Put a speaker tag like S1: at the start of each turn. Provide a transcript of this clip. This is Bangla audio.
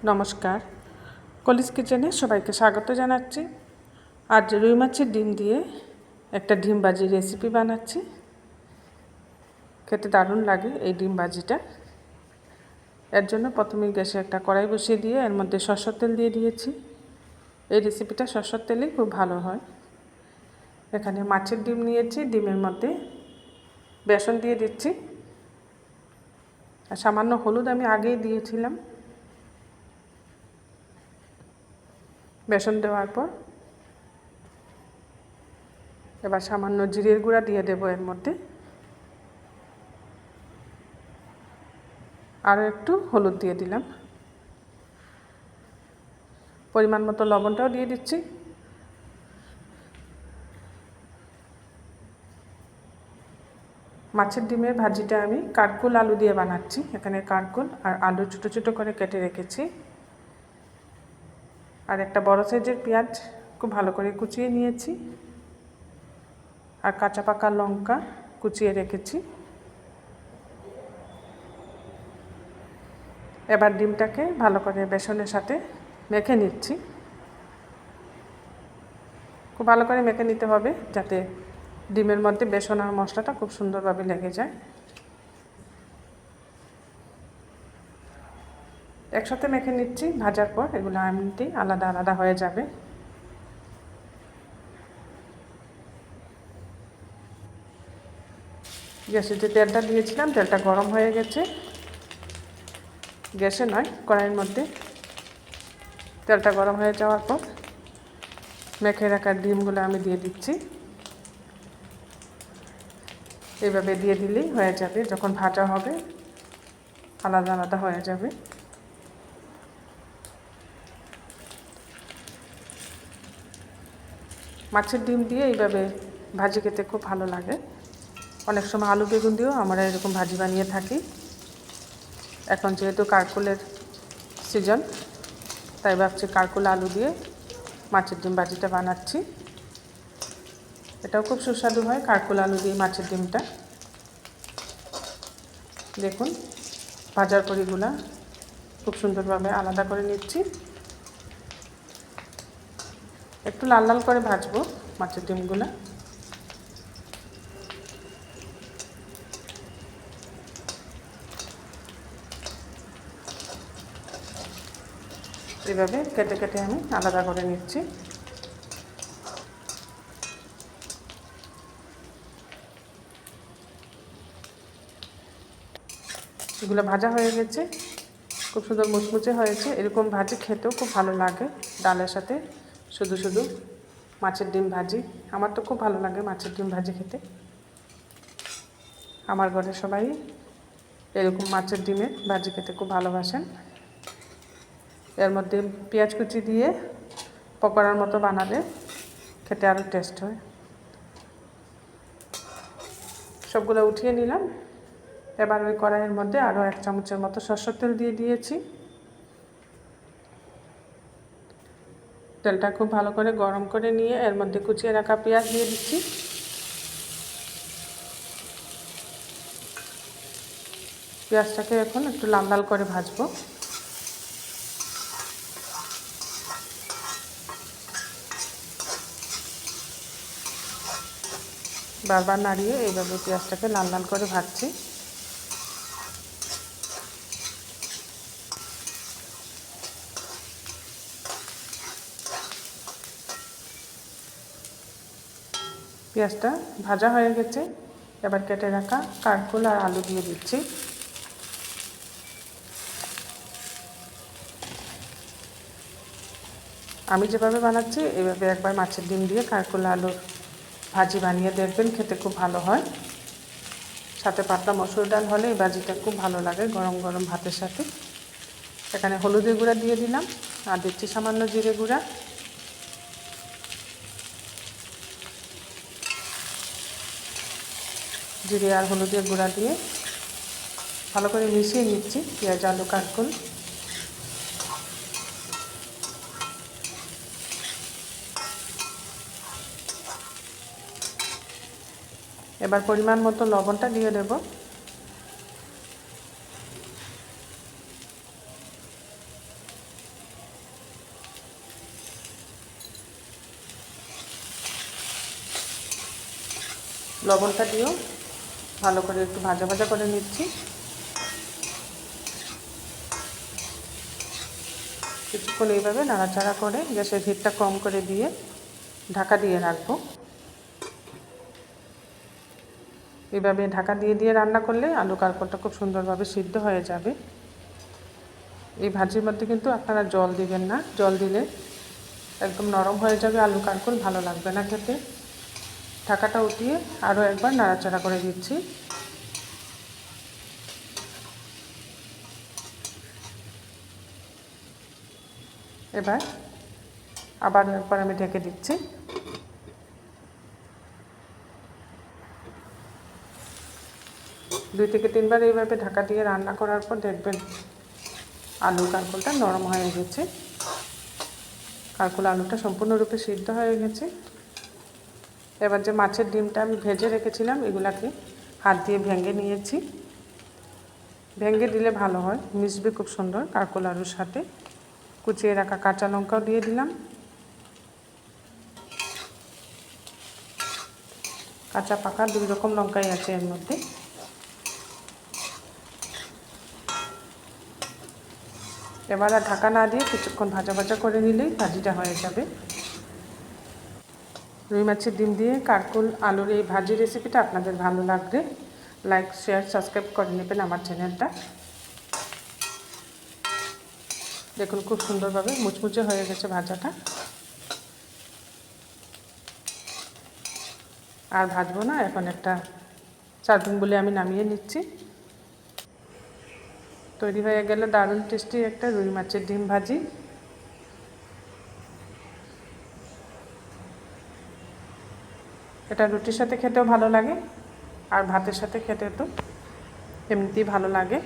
S1: নমস্কার, কলিজ কিচেনে সবাইকে স্বাগত জানাচ্ছি। আজ রুই মাছের ডিম দিয়ে একটা ডিম ভাজি রেসিপি বানাচ্ছি। খেতে দারুণ লাগে এই ডিম ভাজিটা। এর জন্য প্রথমে গ্যাসে একটা কড়াই বসিয়ে দিয়ে এর মধ্যে সরষের তেল দিয়ে দিয়েছি। এই রেসিপিটা সরষের তেলেই খুব ভালো হয়। এখানে মাছের ডিম নিয়েছি, ডিমের মধ্যে বেসন দিয়ে দিচ্ছি। আর সামান্য হলুদ আমি আগেই দিয়েছিলাম। বেসন দেওয়ার পর এবার সামান্য জিরের গুঁড়া দিয়ে দেবো এর মধ্যে। আরও একটু হলুদ দিয়ে দিলাম। পরিমাণ মতো লবণটাও দিয়ে দিচ্ছি। মাছের ডিমের ভাজিটা আমি কারকুল আলু দিয়ে বানাচ্ছি। এখানে কারকুল আর আলু ছোটো ছোটো করে কেটে রেখেছি। আর একটা বড় সাইজের পেঁয়াজ খুব ভালো করে কুচিয়ে নিয়েছি। আর কাঁচা পাকা লঙ্কা কুচিয়ে রেখেছি। এবার ডিমটাকে ভালো করে বেসনের সাথে মেখে নিচ্ছি। খুব ভালো করে মেখে নিতে হবে যাতে ডিমের মধ্যে বেসন আর মশলাটা খুব সুন্দরভাবে লেগে যায়। একসাথে মেখে নিচ্ছি। ভাজার পর এগুলো এমনিতেই আলাদা আলাদা হয়ে যাবে। গ্যাসে যে তেলটা দিয়েছিলাম তেলটা গরম হয়ে গেছে। গ্যাসে নয়, কড়াইয়ের মধ্যে। তেলটা গরম হয়ে যাওয়ার পর মেখে রাখা ডিমগুলো আমি দিয়ে দিচ্ছি। এইভাবে দিয়ে দিলেই হয়ে যাবে। যখন ভাজা হবে আলাদা আলাদা হয়ে যাবে। মাছের ডিম দিয়ে এইভাবে ভাজি খেতে খুব ভালো লাগে। অনেক সময় আলু বেগুন দিয়েও আমরা এরকম ভাজি বানিয়ে থাকি। এখন যেহেতু কারকুলের সিজন, তাই ভাবছি কারকুল আলু দিয়ে মাছের ডিম ভাজিটা বানাচ্ছি। এটাও খুব সুস্বাদু হয় কারকুল আলু দিয়ে মাছের ডিমটা। দেখুন ভাজার পরিগুলা খুব সুন্দরভাবে আলাদা করে নিচ্ছি। একটু লাল লাল করে ভাজবো মাছের ডিমগুলো। এইভাবে কেটে কেটে আমি আলাদা করে নিচ্ছি। এগুলো ভাজা হয়ে গেছে, খুব সুন্দর মুচমুচে হয়েছে। এরকম ভাজি খেতেও খুব ভালো লাগে ডালের সাথে। শুধু শুধু মাছের ডিম ভাজি আমার তো খুব ভালো লাগে মাছের ডিম ভাজি খেতে। আমার ঘরে সবাই এরকম মাছের ডিমের ভাজি খেতে খুব ভালোবাসেন। এর মধ্যে পেঁয়াজ কুচি দিয়ে পকোড়ার মতো বানালে খেতে আরও টেস্ট হয়। সবগুলো উঠিয়ে নিলাম। এবার ওই কড়াইয়ের মধ্যে আরও 1 চামচের মতো সরষের তেল দিয়ে দিয়েছি। তেলটা খুব ভালো করে গরম করে নিয়ে এর মধ্যে কুচিয়ে রাখা পেঁয়াজ দিয়ে দিচ্ছি। পেঁয়াজটাকে এখন একটু লাল লাল করে ভাজবো। বারবার নাড়িয়ে এইভাবে পেঁয়াজটাকে লাল লাল করে ভাজছি। পেঁয়াজটা ভাজা হয়ে গেছে। এবার কেটে রাখা কারকুল আর আলু দিয়ে দিচ্ছি। আমি যেভাবে বানাচ্ছি এইভাবে একবার মাছের ডিম দিয়ে কারকুল আলুর ভাজি বানিয়ে দেখবেন, খেতে খুব ভালো হয়। সাথে পাতলা মসুর ডাল হলে এই ভাজিটা খুব ভালো লাগে গরম গরম ভাতের সাথে। এখানে হলুদের গুঁড়া দিয়ে দিলাম আর দিচ্ছি সামান্য জিরে গুঁড়া। জিরে আর হলুদের গুঁড়া দিয়ে ভালো করে মিশিয়ে নিচ্ছি পেঁয়াজ আলু কারকুল। এবার পরিমাণ মতো লবণটা দিয়ে দেব। লবণটা দিয়েও ভালো করে একটু ভাজা ভাজা করে নিচ্ছি। কিছুক্ষণ এইভাবে নাড়াচাড়া করে গ্যাসের হিটটা কম করে দিয়ে ঢাকা দিয়ে রাখবো। এইভাবে ঢাকা দিয়ে দিয়ে রান্না করলে আলু কারকলটা খুব সুন্দরভাবে সিদ্ধ হয়ে যাবে। এই ভাজির মধ্যে কিন্তু আপনারা জল দিবেন না, জল দিলে একদম নরম হয়ে যাবে আলু কারকল, ভালো লাগবে না খেতে। ঢাকাটা উঠিয়ে আরও একবার নাড়াচাড়া করে দিচ্ছি। এবার আবারও একবার আমি ঢেকে দিচ্ছি। 2 থেকে 3 বার এইভাবে ঢাকা দিয়ে রান্না করার পর দেখবেন আলু কারকলটা নরম হয়ে গেছে। কারকল আলুটা সম্পূর্ণরূপে সিদ্ধ হয়ে গেছে। এবার যে মাছের ডিমটা আমি ভেজে রেখেছিলাম এগুলাকে হাত দিয়ে ভেঙে নিয়েছি। ভেঙে দিলে ভালো হয়, মিশবে খুব সুন্দর কারকল আলুর সাথে। কুচিয়ে রাখা কাঁচা লঙ্কাও দিয়ে দিলাম। কাঁচা পাকা 2 রকম লঙ্কাই আছে এর মধ্যে। এবার আর ঢাকা না দিয়ে কিছুক্ষণ ভাজা ভাজা করে নিলেই ভাজিটা হয়ে যাবে। রুই মাছের ডিম দিয়ে কারকল আলুর এই ভাজি রেসিপিটা আপনাদের ভালো লাগলে লাইক, শেয়ার, সাবস্ক্রাইব করে নেবেন আমার চ্যানেলটা। দেখুন খুব সুন্দরভাবে মুচমুচে হয়ে গেছে ভাজাটা। আর ভাজবো না, এখন একটা সার্ভিং বলে আমি নামিয়ে নিচ্ছি। তৈরি হয়ে গেল দারুণ টেস্টি একটা রুই মাছের ডিম ভাজি। এটা রুটির সাথে খেতেও ভালো লাগে, আর ভাতের সাথে খেতে তো এমনিতেই ভালো লাগে।